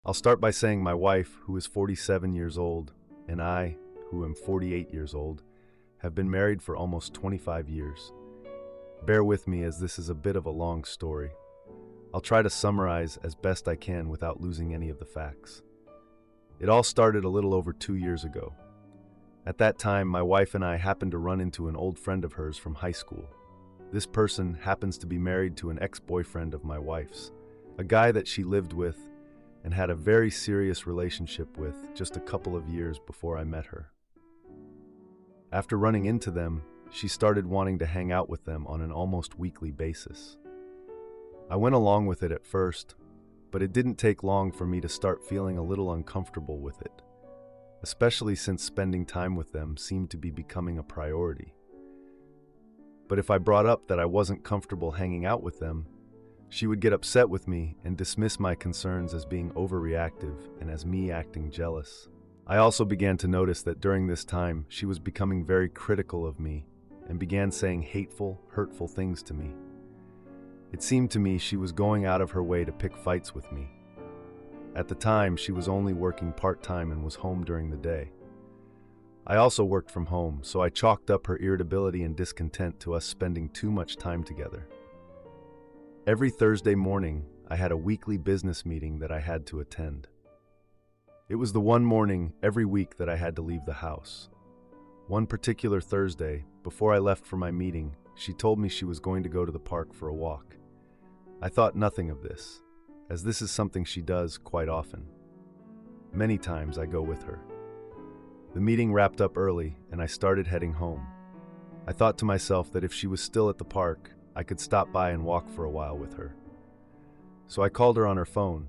I'll start by saying my wife, who is 47 years old, and I, who am 48 years old, have been married for almost 25 years. Bear with me as this is a bit of a long story. I'll try to summarize as best I can without losing any of the facts. It all started a little over 2 years ago. At that time, my wife and I happened to run into an old friend of hers from high school. This person happens to be married to an ex-boyfriend of my wife's, a guy that she lived with and had a very serious relationship with just a couple of years before I met her. After running into them, she started wanting to hang out with them on an almost weekly basis. I went along with it at first, but it didn't take long for me to start feeling a little uncomfortable with it, especially since spending time with them seemed to be becoming a priority. But if I brought up that I wasn't comfortable hanging out with them, she would get upset with me and dismiss my concerns as being overreactive and as me acting jealous. I also began to notice that during this time, she was becoming very critical of me and began saying hateful, hurtful things to me. It seemed to me she was going out of her way to pick fights with me. At the time, she was only working part-time and was home during the day. I also worked from home, so I chalked up her irritability and discontent to us spending too much time together. Every Thursday morning, I had a weekly business meeting that I had to attend. It was the one morning every week that I had to leave the house. One particular Thursday, before I left for my meeting, she told me she was going to go to the park for a walk. I thought nothing of this, as this is something she does quite often. Many times I go with her. The meeting wrapped up early, and I started heading home. I thought to myself that if she was still at the park, I could stop by and walk for a while with her. So I called her on her phone.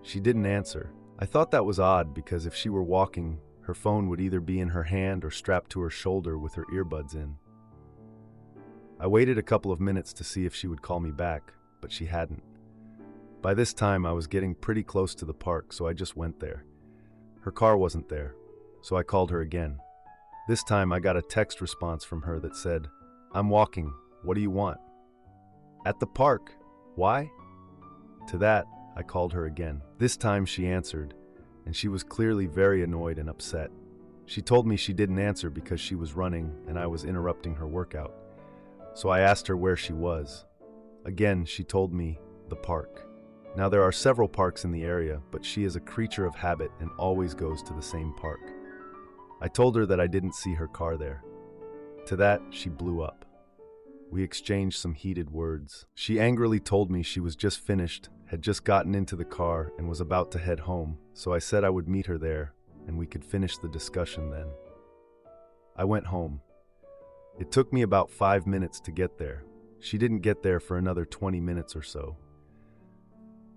She didn't answer. I thought that was odd because if she were walking, her phone would either be in her hand or strapped to her shoulder with her earbuds in. I waited a couple of minutes to see if she would call me back, but she hadn't. By this time, I was getting pretty close to the park, so I just went there. Her car wasn't there, so I called her again. This time, I got a text response from her that said, "I'm walking. What do you want?" "At the park. Why?" To that, I called her again. This time, she answered, and she was clearly very annoyed and upset. She told me she didn't answer because she was running and I was interrupting her workout. So I asked her where she was. Again, she told me, the park. Now there are several parks in the area, but she is a creature of habit and always goes to the same park. I told her that I didn't see her car there. To that, she blew up. We exchanged some heated words. She angrily told me she was just finished, had just gotten into the car, and was about to head home, so I said I would meet her there, and we could finish the discussion then. I went home. It took me about 5 minutes to get there. She didn't get there for another 20 minutes or so.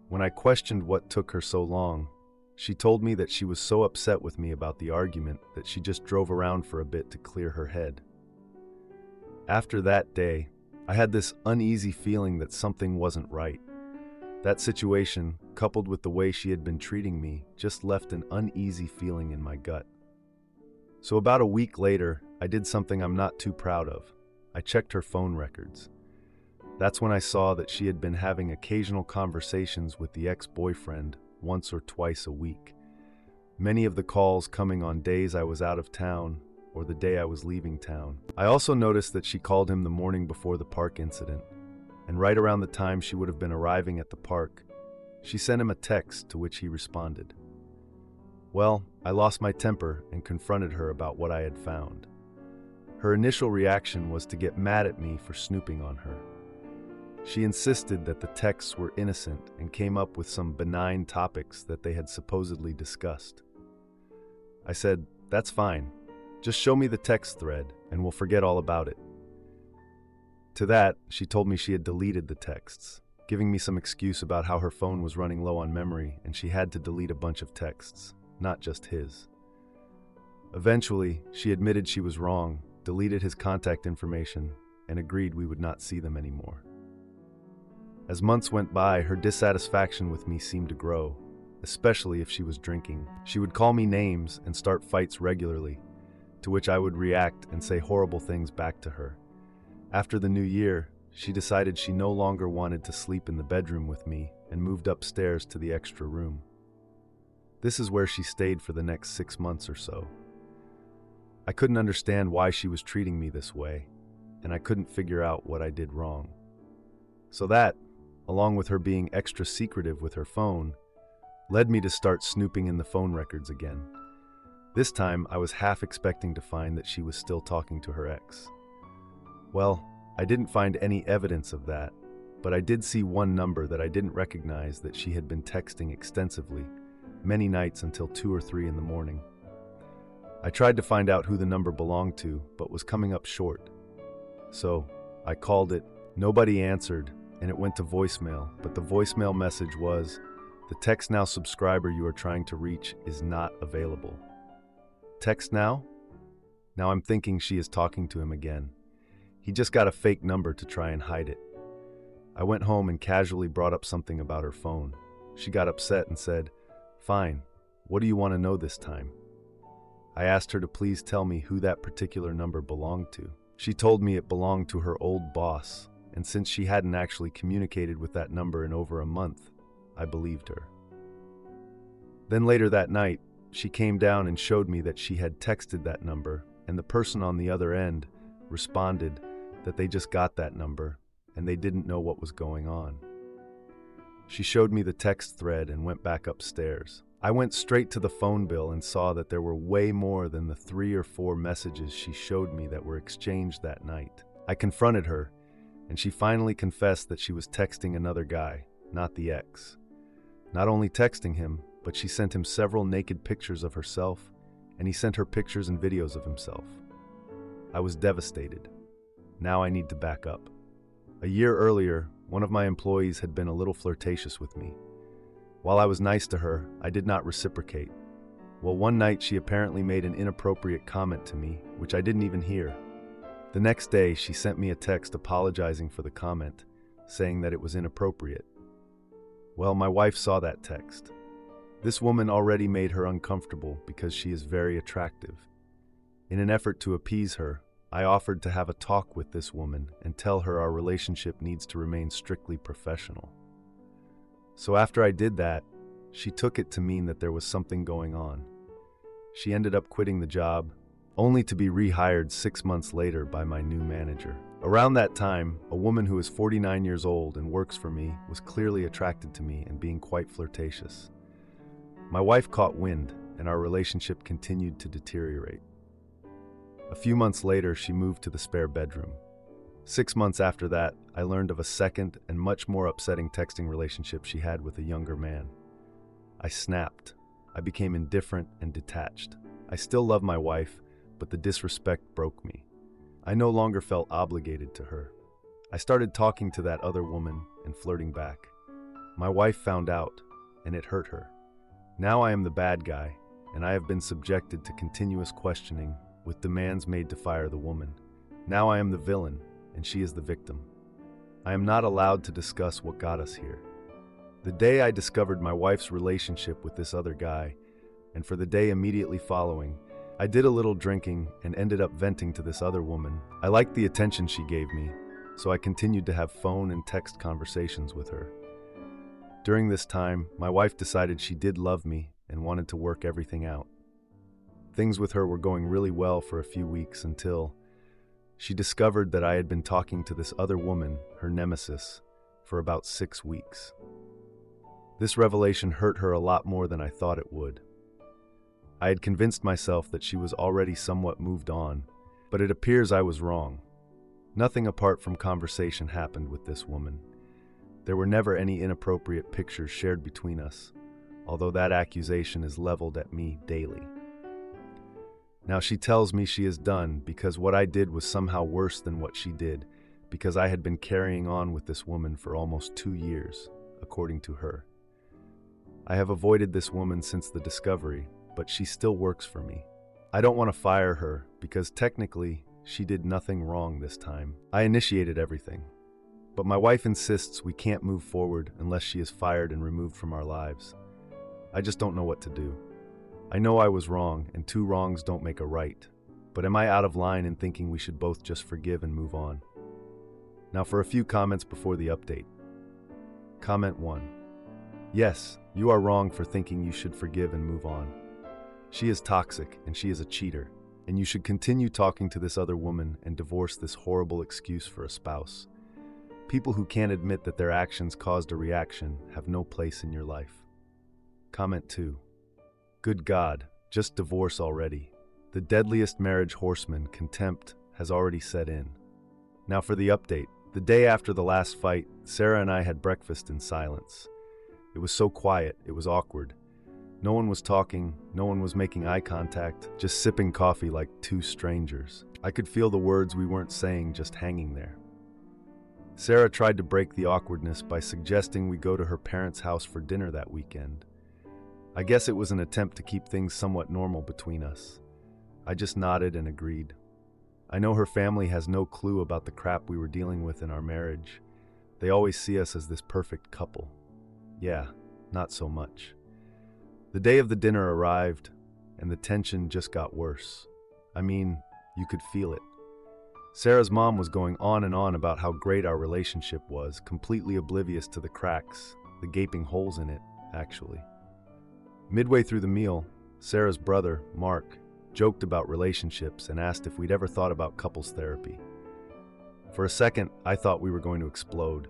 When I questioned what took her so long, she told me that she was so upset with me about the argument that she just drove around for a bit to clear her head. After that day, I had this uneasy feeling that something wasn't right. That situation, coupled with the way she had been treating me, just left an uneasy feeling in my gut. So about a week later, I did something I'm not too proud of. I checked her phone records. That's when I saw that she had been having occasional conversations with the ex-boyfriend once or twice a week. Many of the calls coming on days I was out of town or the day I was leaving town. I also noticed that she called him the morning before the park incident, and right around the time she would have been arriving at the park, she sent him a text to which he responded. Well, I lost my temper and confronted her about what I had found. Her initial reaction was to get mad at me for snooping on her. She insisted that the texts were innocent and came up with some benign topics that they had supposedly discussed. I said, "That's fine. Just show me the text thread and we'll forget all about it." To that, she told me she had deleted the texts, giving me some excuse about how her phone was running low on memory and she had to delete a bunch of texts, not just his. Eventually, she admitted she was wrong, deleted his contact information, and agreed we would not see them anymore. As months went by, her dissatisfaction with me seemed to grow, especially if she was drinking. She would call me names and start fights regularly, to which I would react and say horrible things back to her. After the new year, she decided she no longer wanted to sleep in the bedroom with me and moved upstairs to the extra room. This is where she stayed for the next 6 months or so. I couldn't understand why she was treating me this way, and I couldn't figure out what I did wrong. So that, along with her being extra secretive with her phone, led me to start snooping in the phone records again. This time, I was half expecting to find that she was still talking to her ex. Well, I didn't find any evidence of that, but I did see one number that I didn't recognize that she had been texting extensively, many nights until 2 or 3 in the morning. I tried to find out who the number belonged to, but was coming up short. So, I called it, nobody answered, and it went to voicemail, but the voicemail message was, "The text now subscriber you are trying to reach is not available." Text now? Now I'm thinking she is talking to him again. He just got a fake number to try and hide it. I went home and casually brought up something about her phone. She got upset and said, "Fine, what do you want to know this time?" I asked her to please tell me who that particular number belonged to. She told me it belonged to her old boss, and since she hadn't actually communicated with that number in over a month, I believed her. Then later that night, she came down and showed me that she had texted that number, and the person on the other end responded that they just got that number and they didn't know what was going on. She showed me the text thread and went back upstairs. I went straight to the phone bill and saw that there were way more than the 3 or 4 messages she showed me that were exchanged that night. I confronted her, and she finally confessed that she was texting another guy, not the ex. Not only texting him, but she sent him several naked pictures of herself, and he sent her pictures and videos of himself. I was devastated. Now I need to back up. A year earlier, one of my employees had been a little flirtatious with me. While I was nice to her, I did not reciprocate. Well, one night she apparently made an inappropriate comment to me, which I didn't even hear. The next day, she sent me a text apologizing for the comment, saying that it was inappropriate. Well, my wife saw that text. This woman already made her uncomfortable because she is very attractive. In an effort to appease her, I offered to have a talk with this woman and tell her our relationship needs to remain strictly professional. So after I did that, she took it to mean that there was something going on. She ended up quitting the job, only to be rehired 6 months later by my new manager. Around that time, a woman who is 49 years old and works for me was clearly attracted to me and being quite flirtatious. My wife caught wind, and our relationship continued to deteriorate. A few months later, she moved to the spare bedroom. 6 months after that, I learned of a second and much more upsetting texting relationship she had with a younger man. I snapped. I became indifferent and detached. I still love my wife, but the disrespect broke me. I no longer felt obligated to her. I started talking to that other woman and flirting back. My wife found out, and it hurt her. Now I am the bad guy, and I have been subjected to continuous questioning with demands made to fire the woman. Now I am the villain, and she is the victim. I am not allowed to discuss what got us here. The day I discovered my wife's relationship with this other guy, and for the day immediately following, I did a little drinking and ended up venting to this other woman. I liked the attention she gave me, so I continued to have phone and text conversations with her. During this time, my wife decided she did love me and wanted to work everything out. Things with her were going really well for a few weeks until she discovered that I had been talking to this other woman, her nemesis, for about 6 weeks. This revelation hurt her a lot more than I thought it would. I had convinced myself that she was already somewhat moved on, but it appears I was wrong. Nothing apart from conversation happened with this woman. There were never any inappropriate pictures shared between us, although that accusation is leveled at me daily. Now she tells me she is done because what I did was somehow worse than what she did, because I had been carrying on with this woman for almost 2 years, according to her. I have avoided this woman since the discovery, but she still works for me. I don't want to fire her because technically she did nothing wrong this time. I initiated everything. But my wife insists we can't move forward unless she is fired and removed from our lives. I just don't know what to do. I know I was wrong, and 2 wrongs don't make a right. But am I out of line in thinking we should both just forgive and move on? Now for a few comments before the update. Comment 1. Yes, you are wrong for thinking you should forgive and move on. She is toxic and she is a cheater, and you should continue talking to this other woman and divorce this horrible excuse for a spouse. People who can't admit that their actions caused a reaction have no place in your life. Comment 2. Good God, just divorce already. The deadliest marriage horseman, contempt, has already set in. Now for the update. The day after the last fight, Sarah and I had breakfast in silence. It was so quiet, it was awkward. No one was talking, no one was making eye contact, just sipping coffee like two strangers. I could feel the words we weren't saying just hanging there. Sarah tried to break the awkwardness by suggesting we go to her parents' house for dinner that weekend. I guess it was an attempt to keep things somewhat normal between us. I just nodded and agreed. I know her family has no clue about the crap we were dealing with in our marriage. They always see us as this perfect couple. Yeah, not so much. The day of the dinner arrived, and the tension just got worse. I mean, you could feel it. Sarah's mom was going on and on about how great our relationship was, completely oblivious to the cracks, the gaping holes in it, actually. Midway through the meal, Sarah's brother, Mark, joked about relationships and asked if we'd ever thought about couples therapy. For a second, I thought we were going to explode.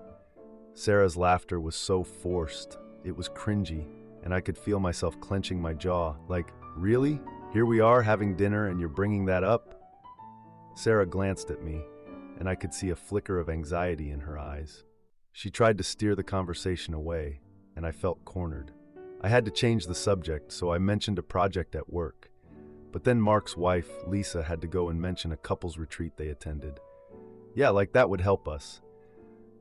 Sarah's laughter was so forced, it was cringy, and I could feel myself clenching my jaw, like, really? Here we are having dinner and you're bringing that up? Sarah glanced at me, and I could see a flicker of anxiety in her eyes. She tried to steer the conversation away, and I felt cornered. I had to change the subject, so I mentioned a project at work. But then Mark's wife, Lisa, had to go and mention a couples retreat they attended. Yeah, like that would help us.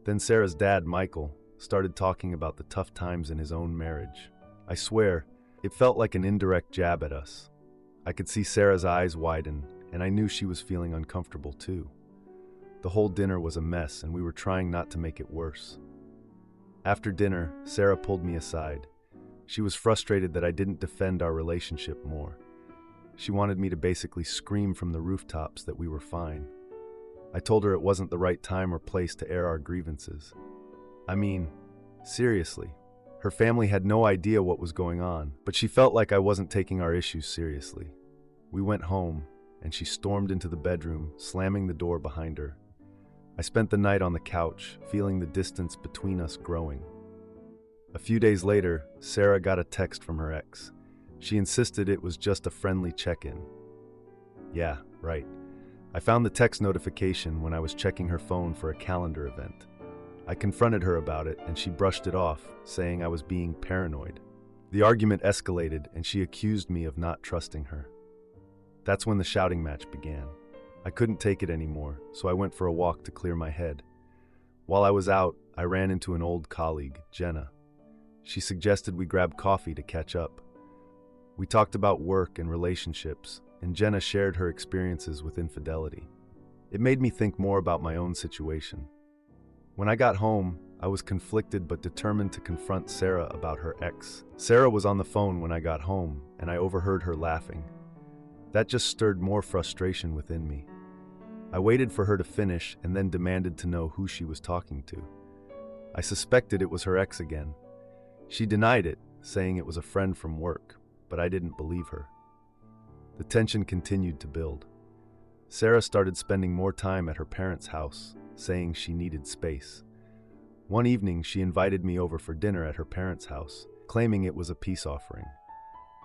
Then Sarah's dad, Michael, started talking about the tough times in his own marriage. I swear, it felt like an indirect jab at us. I could see Sarah's eyes widen, and I knew she was feeling uncomfortable too. The whole dinner was a mess, and we were trying not to make it worse. After dinner, Sarah pulled me aside. She was frustrated that I didn't defend our relationship more. She wanted me to basically scream from the rooftops that we were fine. I told her it wasn't the right time or place to air our grievances. I mean, seriously. Her family had no idea what was going on, but she felt like I wasn't taking our issues seriously. We went home, and she stormed into the bedroom, slamming the door behind her. I spent the night on the couch, feeling the distance between us growing. A few days later, Sarah got a text from her ex. She insisted it was just a friendly check-in. Yeah, right. I found the text notification when I was checking her phone for a calendar event. I confronted her about it, and she brushed it off, saying I was being paranoid. The argument escalated, and she accused me of not trusting her. That's when the shouting match began. I couldn't take it anymore, so I went for a walk to clear my head. While I was out, I ran into an old colleague, Jenna. She suggested we grab coffee to catch up. We talked about work and relationships, and Jenna shared her experiences with infidelity. It made me think more about my own situation. When I got home, I was conflicted but determined to confront Sarah about her ex. Sarah was on the phone when I got home, and I overheard her laughing. That just stirred more frustration within me. I waited for her to finish and then demanded to know who she was talking to. I suspected it was her ex again. She denied it, saying it was a friend from work, but I didn't believe her. The tension continued to build. Sarah started spending more time at her parents' house, saying she needed space. One evening, she invited me over for dinner at her parents' house, claiming it was a peace offering.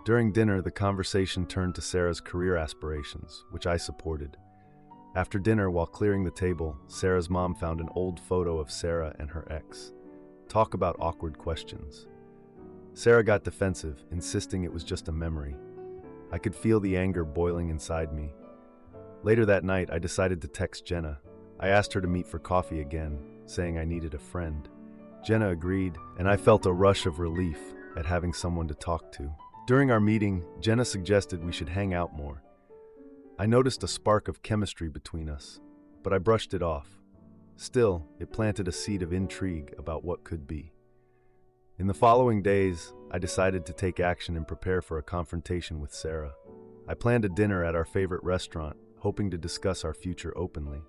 During dinner, the conversation turned to Sarah's career aspirations, which I supported. After dinner, while clearing the table, Sarah's mom found an old photo of Sarah and her ex. Talk about awkward questions. Sarah got defensive, insisting it was just a memory. I could feel the anger boiling inside me. Later that night, I decided to text Jenna. I asked her to meet for coffee again, saying I needed a friend. Jenna agreed, and I felt a rush of relief at having someone to talk to. During our meeting, Jenna suggested we should hang out more. I noticed a spark of chemistry between us, but I brushed it off. Still, it planted a seed of intrigue about what could be. In the following days, I decided to take action and prepare for a confrontation with Sarah. I planned a dinner at our favorite restaurant, hoping to discuss our future openly.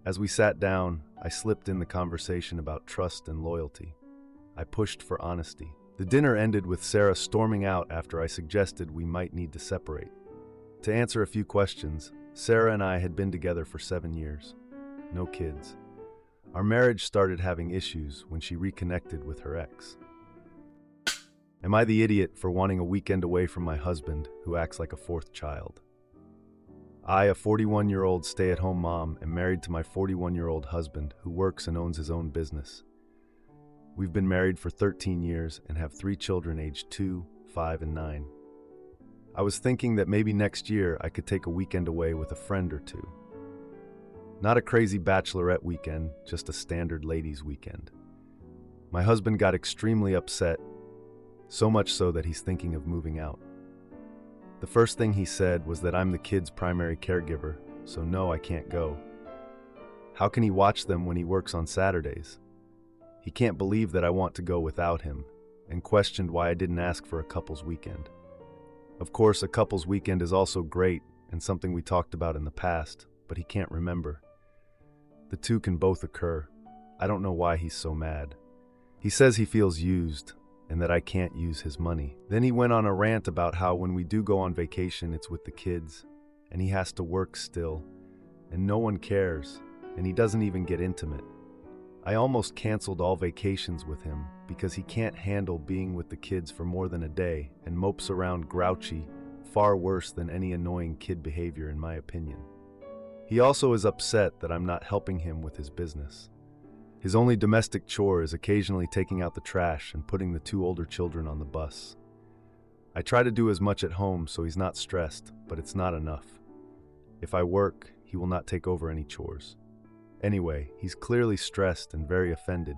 As we sat down, I slipped in the conversation about trust and loyalty. I pushed for honesty. The dinner ended with Sarah storming out after I suggested we might need to separate. To answer a few questions, Sarah and I had been together for 7 years. No kids. Our marriage started having issues when she reconnected with her ex. Am I the idiot for wanting a weekend away from my husband, who acts like a fourth child? I, a 41-year-old stay-at-home mom, am married to my 41-year-old husband, who works and owns his own business. We've been married for 13 years and have 3 children aged 2, 5, and 9. I was thinking that maybe next year I could take a weekend away with a friend or two. Not a crazy bachelorette weekend, just a standard ladies' weekend. My husband got extremely upset, so much so that he's thinking of moving out. The first thing he said was that I'm the kid's primary caregiver, so no, I can't go. How can he watch them when he works on Saturdays? He can't believe that I want to go without him, and questioned why I didn't ask for a couple's weekend. Of course, a couple's weekend is also great and something we talked about in the past, but he can't remember. The two can both occur. I don't know why he's so mad. He says he feels used and that I can't use his money. Then he went on a rant about how when we do go on vacation, it's with the kids, and he has to work still, and no one cares, and he doesn't even get intimate. I almost canceled all vacations with him because he can't handle being with the kids for more than a day and mopes around grouchy, far worse than any annoying kid behavior in my opinion. He also is upset that I'm not helping him with his business. His only domestic chore is occasionally taking out the trash and putting the 2 older children on the bus. I try to do as much at home so he's not stressed, but it's not enough. If I work, he will not take over any chores. Anyway, he's clearly stressed and very offended.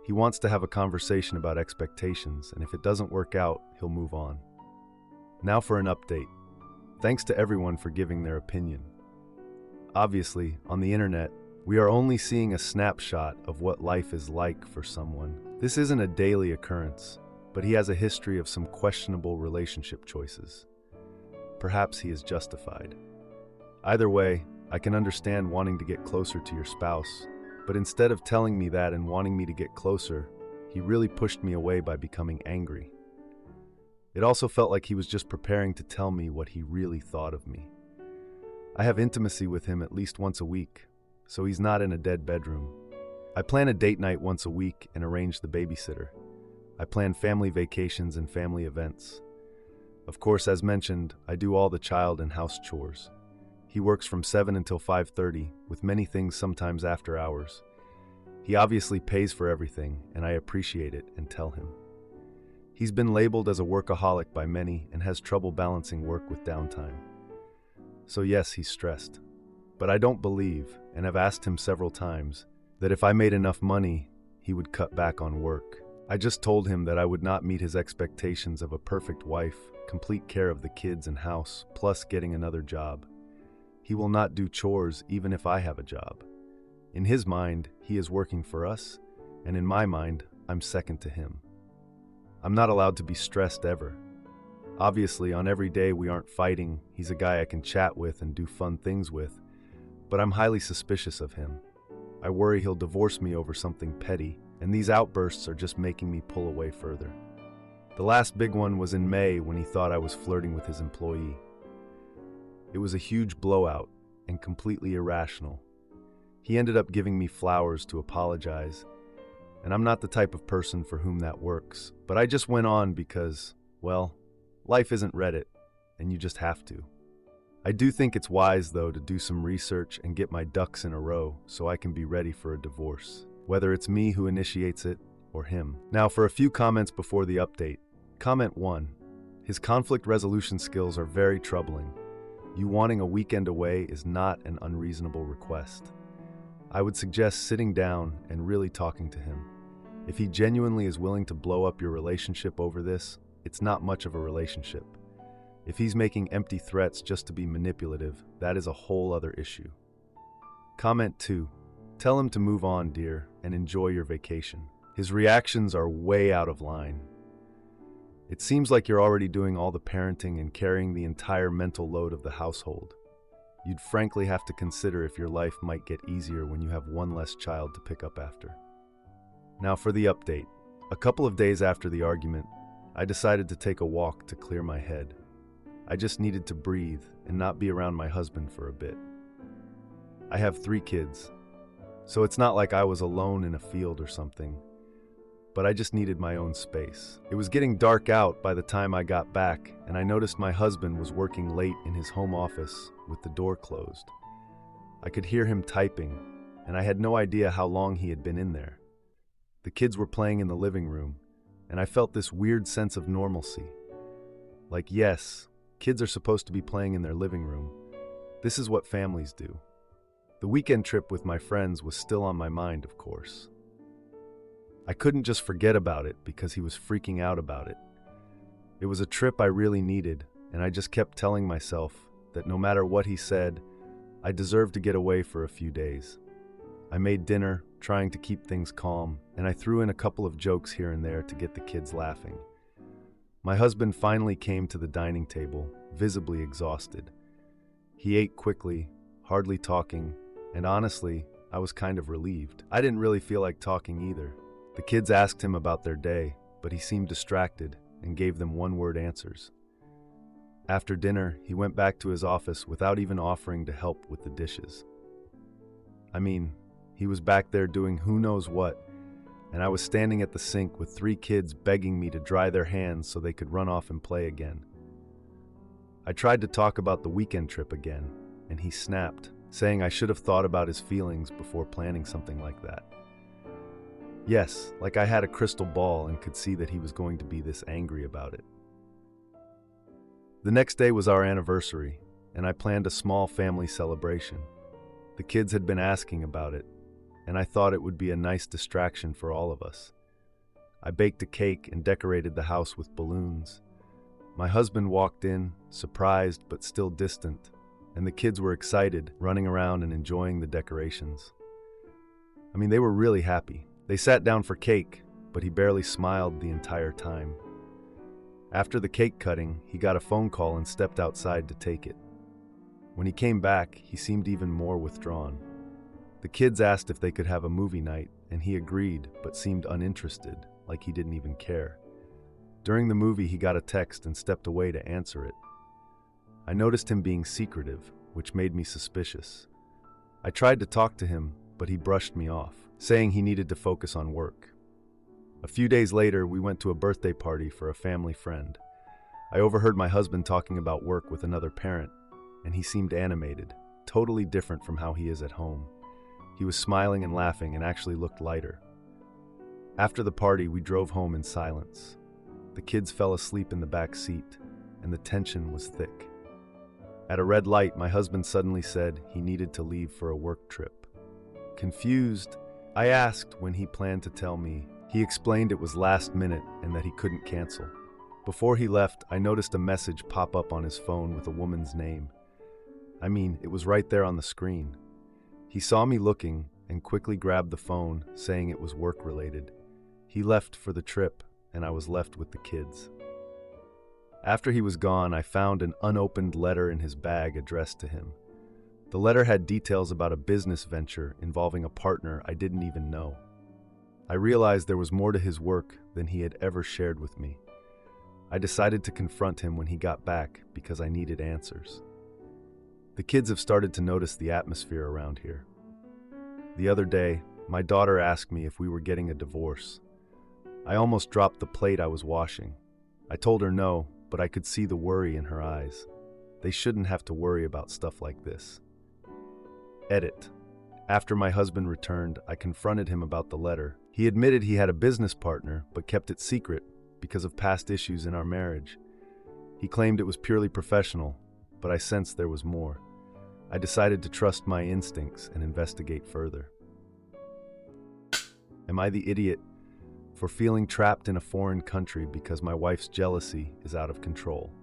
He wants to have a conversation about expectations, and if it doesn't work out, he'll move on. Now for an update. Thanks to everyone for giving their opinion. Obviously, on the internet, we are only seeing a snapshot of what life is like for someone. This isn't a daily occurrence, but he has a history of some questionable relationship choices. Perhaps he is justified. Either way, I can understand wanting to get closer to your spouse, but instead of telling me that and wanting me to get closer, he really pushed me away by becoming angry. It also felt like he was just preparing to tell me what he really thought of me. I have intimacy with him at least once a week, so he's not in a dead bedroom. I plan a date night once a week and arrange the babysitter. I plan family vacations and family events. Of course, as mentioned, I do all the child and house chores. He works from 7 until 5:30, with many things sometimes after hours. He obviously pays for everything, and I appreciate it and tell him. He's been labeled as a workaholic by many and has trouble balancing work with downtime. So yes, he's stressed. But I don't believe, and have asked him several times, that if I made enough money, he would cut back on work. I just told him that I would not meet his expectations of a perfect wife, complete care of the kids and house, plus getting another job. He will not do chores even if I have a job. In his mind, he is working for us, and in my mind, I'm second to him. I'm not allowed to be stressed ever. Obviously, on every day we aren't fighting, he's a guy I can chat with and do fun things with, but I'm highly suspicious of him. I worry he'll divorce me over something petty, and these outbursts are just making me pull away further. The last big one was in May when he thought I was flirting with his employee. It was a huge blowout and completely irrational. He ended up giving me flowers to apologize, and I'm not the type of person for whom that works, but I just went on because, well, life isn't Reddit, and you just have to. I do think it's wise, though, to do some research and get my ducks in a row so I can be ready for a divorce, whether it's me who initiates it or him. Now, for a few comments before the update. Comment 1. His conflict resolution skills are very troubling. You wanting a weekend away is not an unreasonable request. I would suggest sitting down and really talking to him. If he genuinely is willing to blow up your relationship over this, it's not much of a relationship. If he's making empty threats just to be manipulative, that is a whole other issue. Comment 2. Tell him to move on, dear, and enjoy your vacation. His reactions are way out of line. It seems like you're already doing all the parenting and carrying the entire mental load of the household. You'd frankly have to consider if your life might get easier when you have one less child to pick up after. Now for the update. A couple of days after the argument, I decided to take a walk to clear my head. I just needed to breathe and not be around my husband for a bit. I have 3 kids, so it's not like I was alone in a field or something, but I just needed my own space. It was getting dark out by the time I got back, and I noticed my husband was working late in his home office with the door closed. I could hear him typing, and I had no idea how long he had been in there. The kids were playing in the living room, and I felt this weird sense of normalcy. Like, yes, kids are supposed to be playing in their living room. This is what families do. The weekend trip with my friends was still on my mind, of course. I couldn't just forget about it because he was freaking out about it. It was a trip I really needed, and I just kept telling myself that no matter what he said, I deserved to get away for a few days. I made dinner, trying to keep things calm, and I threw in a couple of jokes here and there to get the kids laughing. My husband finally came to the dining table, visibly exhausted. He ate quickly, hardly talking, and honestly, I was kind of relieved. I didn't really feel like talking either. The kids asked him about their day, but he seemed distracted and gave them one-word answers. After dinner, he went back to his office without even offering to help with the dishes. I mean, he was back there doing who knows what, and I was standing at the sink with 3 kids begging me to dry their hands so they could run off and play again. I tried to talk about the weekend trip again, and he snapped, saying I should have thought about his feelings before planning something like that. Yes, like I had a crystal ball and could see that he was going to be this angry about it. The next day was our anniversary, and I planned a small family celebration. The kids had been asking about it, and I thought it would be a nice distraction for all of us. I baked a cake and decorated the house with balloons. My husband walked in, surprised but still distant, and the kids were excited, running around and enjoying the decorations. I mean, they were really happy. They sat down for cake, but he barely smiled the entire time. After the cake cutting, he got a phone call and stepped outside to take it. When he came back, he seemed even more withdrawn. The kids asked if they could have a movie night, and he agreed, but seemed uninterested, like he didn't even care. During the movie, he got a text and stepped away to answer it. I noticed him being secretive, which made me suspicious. I tried to talk to him, but he brushed me off, saying he needed to focus on work. A few days later, we went to a birthday party for a family friend. I overheard my husband talking about work with another parent, and he seemed animated, totally different from how he is at home. He was smiling and laughing and actually looked lighter. After the party, we drove home in silence. The kids fell asleep in the back seat, and the tension was thick. At a red light, my husband suddenly said he needed to leave for a work trip. Confused, I asked when he planned to tell me. He explained it was last minute and that he couldn't cancel. Before he left, I noticed a message pop up on his phone with a woman's name. I mean, it was right there on the screen. He saw me looking and quickly grabbed the phone, saying it was work-related. He left for the trip, and I was left with the kids. After he was gone, I found an unopened letter in his bag addressed to him. The letter had details about a business venture involving a partner I didn't even know. I realized there was more to his work than he had ever shared with me. I decided to confront him when he got back because I needed answers. The kids have started to notice the atmosphere around here. The other day, my daughter asked me if we were getting a divorce. I almost dropped the plate I was washing. I told her no, but I could see the worry in her eyes. They shouldn't have to worry about stuff like this. Edit. After my husband returned, I confronted him about the letter. He admitted he had a business partner, but kept it secret because of past issues in our marriage. He claimed it was purely professional, but I sensed there was more. I decided to trust my instincts and investigate further. Am I the idiot for feeling trapped in a foreign country because my wife's jealousy is out of control?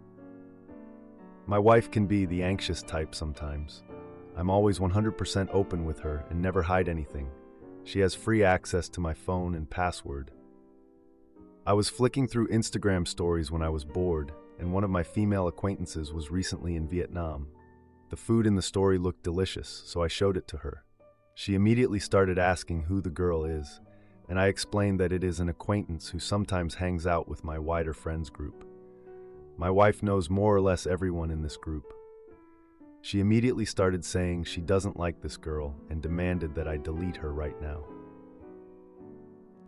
My wife can be the anxious type sometimes. I'm always 100% open with her and never hide anything. She has free access to my phone and password. I was flicking through Instagram stories when I was bored, and one of my female acquaintances was recently in Vietnam. The food in the story looked delicious, so I showed it to her. She immediately started asking who the girl is, and I explained that it is an acquaintance who sometimes hangs out with my wider friends group. My wife knows more or less everyone in this group. She immediately started saying she doesn't like this girl and demanded that I delete her right now.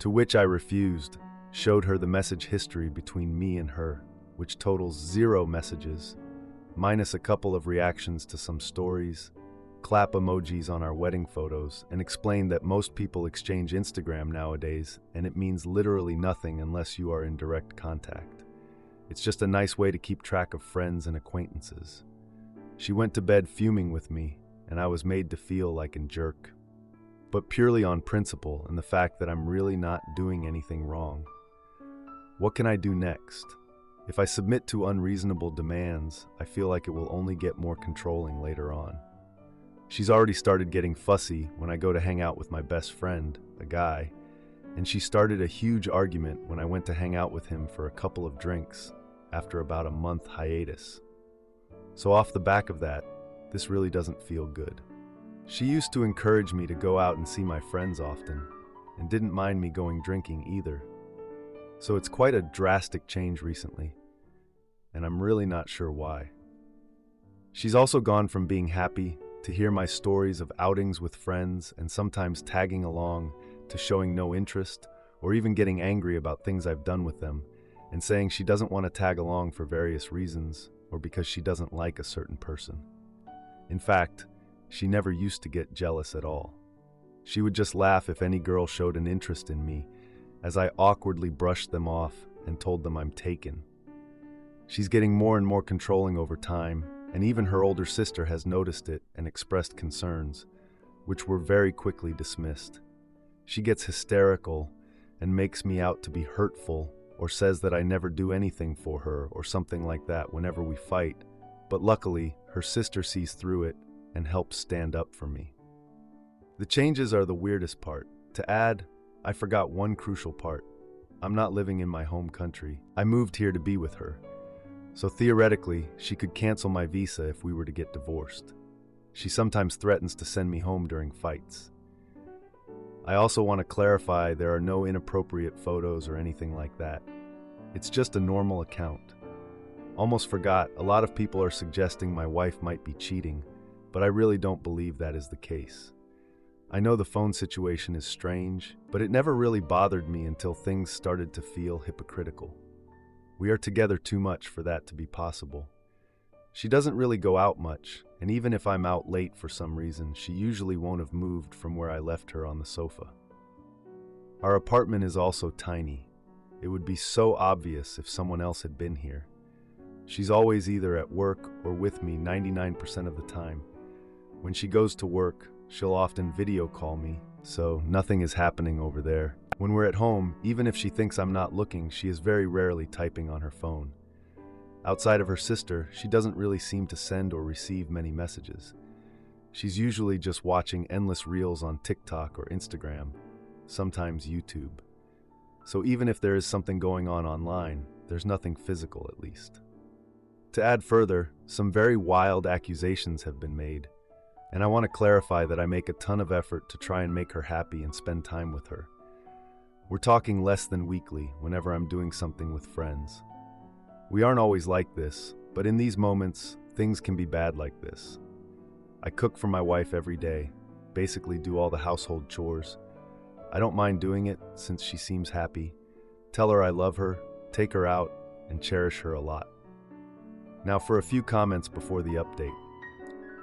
To which I refused, showed her the message history between me and her, which totals 0 messages, minus a couple of reactions to some stories, clap emojis on our wedding photos, and explained that most people exchange Instagram nowadays, and it means literally nothing unless you are in direct contact. It's just a nice way to keep track of friends and acquaintances. She went to bed fuming with me, and I was made to feel like a jerk. But purely on principle and the fact that I'm really not doing anything wrong. What can I do next? If I submit to unreasonable demands, I feel like it will only get more controlling later on. She's already started getting fussy when I go to hang out with my best friend, a guy, and she started a huge argument when I went to hang out with him for a couple of drinks after about a month hiatus. So off the back of that, this really doesn't feel good. She used to encourage me to go out and see my friends often, and didn't mind me going drinking either. So it's quite a drastic change recently, and I'm really not sure why. She's also gone from being happy to hear my stories of outings with friends and sometimes tagging along to showing no interest or even getting angry about things I've done with them and saying she doesn't want to tag along for various reasons or because she doesn't like a certain person. In fact, she never used to get jealous at all. She would just laugh if any girl showed an interest in me, as I awkwardly brushed them off and told them I'm taken. She's getting more and more controlling over time, and even her older sister has noticed it and expressed concerns, which were very quickly dismissed. She gets hysterical and makes me out to be hurtful or says that I never do anything for her or something like that whenever we fight, but luckily her sister sees through it and helps stand up for me. The changes are the weirdest part. To add, I forgot one crucial part. I'm not living in my home country. I moved here to be with her. So theoretically, she could cancel my visa if we were to get divorced. She sometimes threatens to send me home during fights. I also want to clarify there are no inappropriate photos or anything like that. It's just a normal account. Almost forgot, a lot of people are suggesting my wife might be cheating, but I really don't believe that is the case. I know the phone situation is strange, but it never really bothered me until things started to feel hypocritical. We are together too much for that to be possible. She doesn't really go out much, and even if I'm out late for some reason, she usually won't have moved from where I left her on the sofa. Our apartment is also tiny. It would be so obvious if someone else had been here. She's always either at work or with me 99% of the time. When she goes to work, she'll often video call me, so nothing is happening over there. When we're at home, even if she thinks I'm not looking, she is very rarely typing on her phone. Outside of her sister, she doesn't really seem to send or receive many messages. She's usually just watching endless reels on TikTok or Instagram, sometimes YouTube. So even if there is something going on online, there's nothing physical at least. To add further, some very wild accusations have been made, and I want to clarify that I make a ton of effort to try and make her happy and spend time with her. We're talking less than weekly whenever I'm doing something with friends. We aren't always like this, but in these moments, things can be bad like this. I cook for my wife every day, basically do all the household chores. I don't mind doing it since she seems happy. Tell her I love her, take her out, and cherish her a lot. Now for a few comments before the update.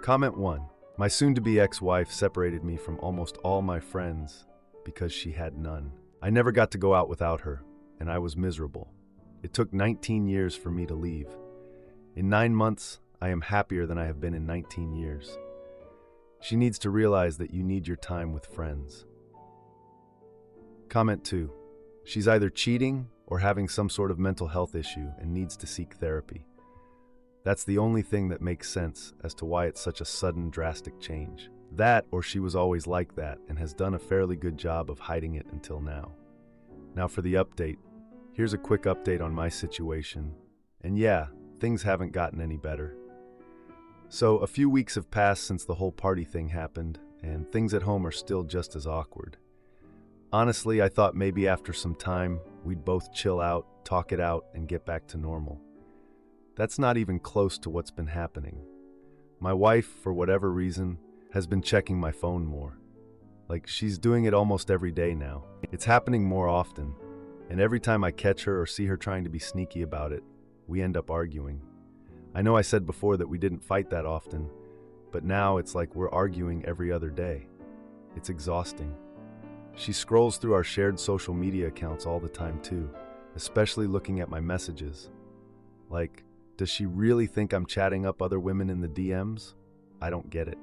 Comment 1. My soon-to-be ex-wife separated me from almost all my friends because she had none. I never got to go out without her, and I was miserable. It took 19 years for me to leave. In 9 months, I am happier than I have been in 19 years. She needs to realize that you need your time with friends. Comment 2. She's either cheating or having some sort of mental health issue and needs to seek therapy. That's the only thing that makes sense as to why it's such a sudden, drastic change. That, or she was always like that and has done a fairly good job of hiding it until now. Now for the update. Here's a quick update on my situation. And yeah, things haven't gotten any better. So a few weeks have passed since the whole party thing happened, and things at home are still just as awkward. Honestly, I thought maybe after some time, we'd both chill out, talk it out, and get back to normal. That's not even close to what's been happening. My wife, for whatever reason, has been checking my phone more. Like, she's doing it almost every day now. It's happening more often, and every time I catch her or see her trying to be sneaky about it, we end up arguing. I know I said before that we didn't fight that often, but now it's like we're arguing every other day. It's exhausting. She scrolls through our shared social media accounts all the time too, especially looking at my messages. Like, does she really think I'm chatting up other women in the DMs? I don't get it.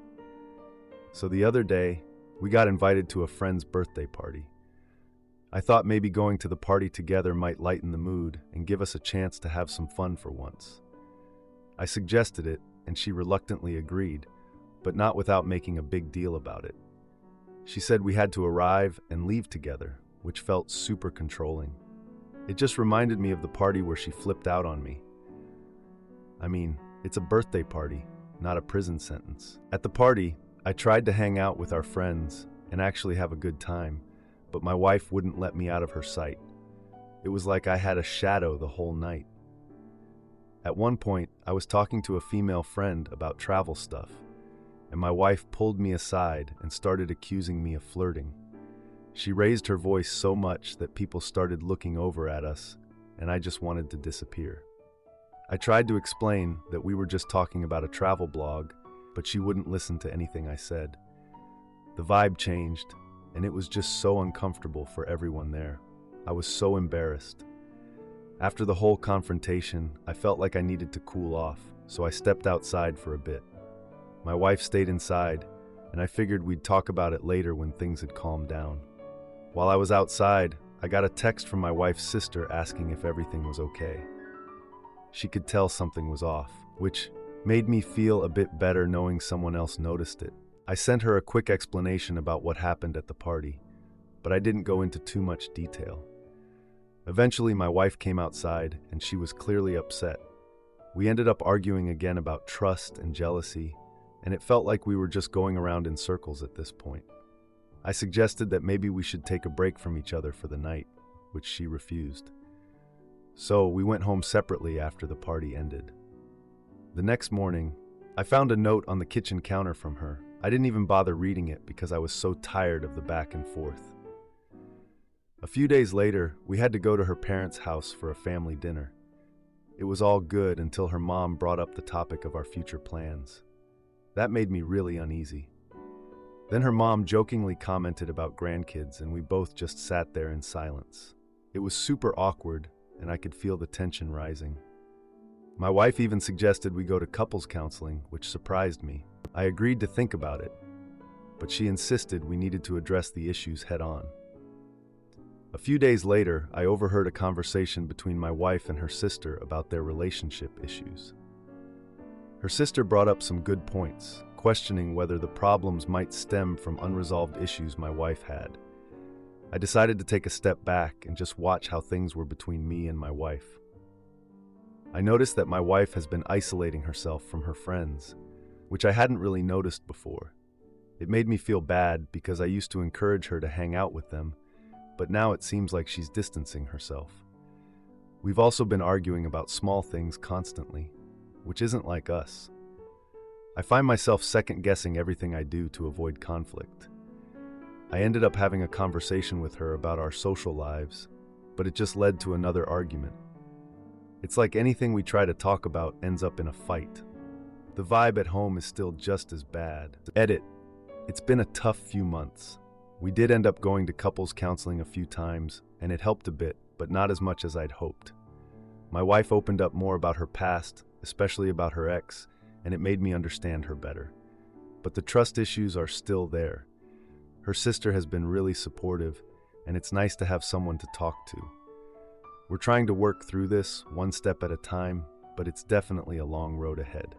So the other day, we got invited to a friend's birthday party. I thought maybe going to the party together might lighten the mood and give us a chance to have some fun for once. I suggested it, and she reluctantly agreed, but not without making a big deal about it. She said we had to arrive and leave together, which felt super controlling. It just reminded me of the party where she flipped out on me. I mean, it's a birthday party, not a prison sentence. At the party, I tried to hang out with our friends and actually have a good time, but my wife wouldn't let me out of her sight. It was like I had a shadow the whole night. At one point, I was talking to a female friend about travel stuff, and my wife pulled me aside and started accusing me of flirting. She raised her voice so much that people started looking over at us, and I just wanted to disappear. I tried to explain that we were just talking about a travel blog, but she wouldn't listen to anything I said. The vibe changed, and it was just so uncomfortable for everyone there. I was so embarrassed. After the whole confrontation, I felt like I needed to cool off, so I stepped outside for a bit. My wife stayed inside, and I figured we'd talk about it later when things had calmed down. While I was outside, I got a text from my wife's sister asking if everything was okay. She could tell something was off, which made me feel a bit better knowing someone else noticed it. I sent her a quick explanation about what happened at the party, but I didn't go into too much detail. Eventually, my wife came outside, and she was clearly upset. We ended up arguing again about trust and jealousy, and it felt like we were just going around in circles at this point. I suggested that maybe we should take a break from each other for the night, which she refused. So we went home separately after the party ended. The next morning, I found a note on the kitchen counter from her. I didn't even bother reading it because I was so tired of the back and forth. A few days later, we had to go to her parents' house for a family dinner. It was all good until her mom brought up the topic of our future plans. That made me really uneasy. Then her mom jokingly commented about grandkids, and we both just sat there in silence. It was super awkward, and I could feel the tension rising. My wife even suggested we go to couples counseling, which surprised me. I agreed to think about it, but she insisted we needed to address the issues head on. A few days later, I overheard a conversation between my wife and her sister about their relationship issues. Her sister brought up some good points, questioning whether the problems might stem from unresolved issues my wife had. I decided to take a step back and just watch how things were between me and my wife. I noticed that my wife has been isolating herself from her friends, which I hadn't really noticed before. It made me feel bad because I used to encourage her to hang out with them, but now it seems like she's distancing herself. We've also been arguing about small things constantly, which isn't like us. I find myself second-guessing everything I do to avoid conflict. I ended up having a conversation with her about our social lives, but it just led to another argument. It's like anything we try to talk about ends up in a fight. The vibe at home is still just as bad. Edit. It's been a tough few months. We did end up going to couples counseling a few times, and it helped a bit, but not as much as I'd hoped. My wife opened up more about her past, especially about her ex, and it made me understand her better. But the trust issues are still there. Her sister has been really supportive, and it's nice to have someone to talk to. We're trying to work through this one step at a time, but it's definitely a long road ahead.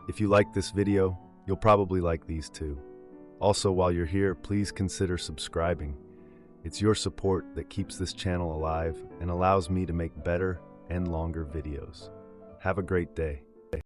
If you like this video, you'll probably like these too. Also, while you're here, please consider subscribing. It's your support that keeps this channel alive and allows me to make better and longer videos. Have a great day.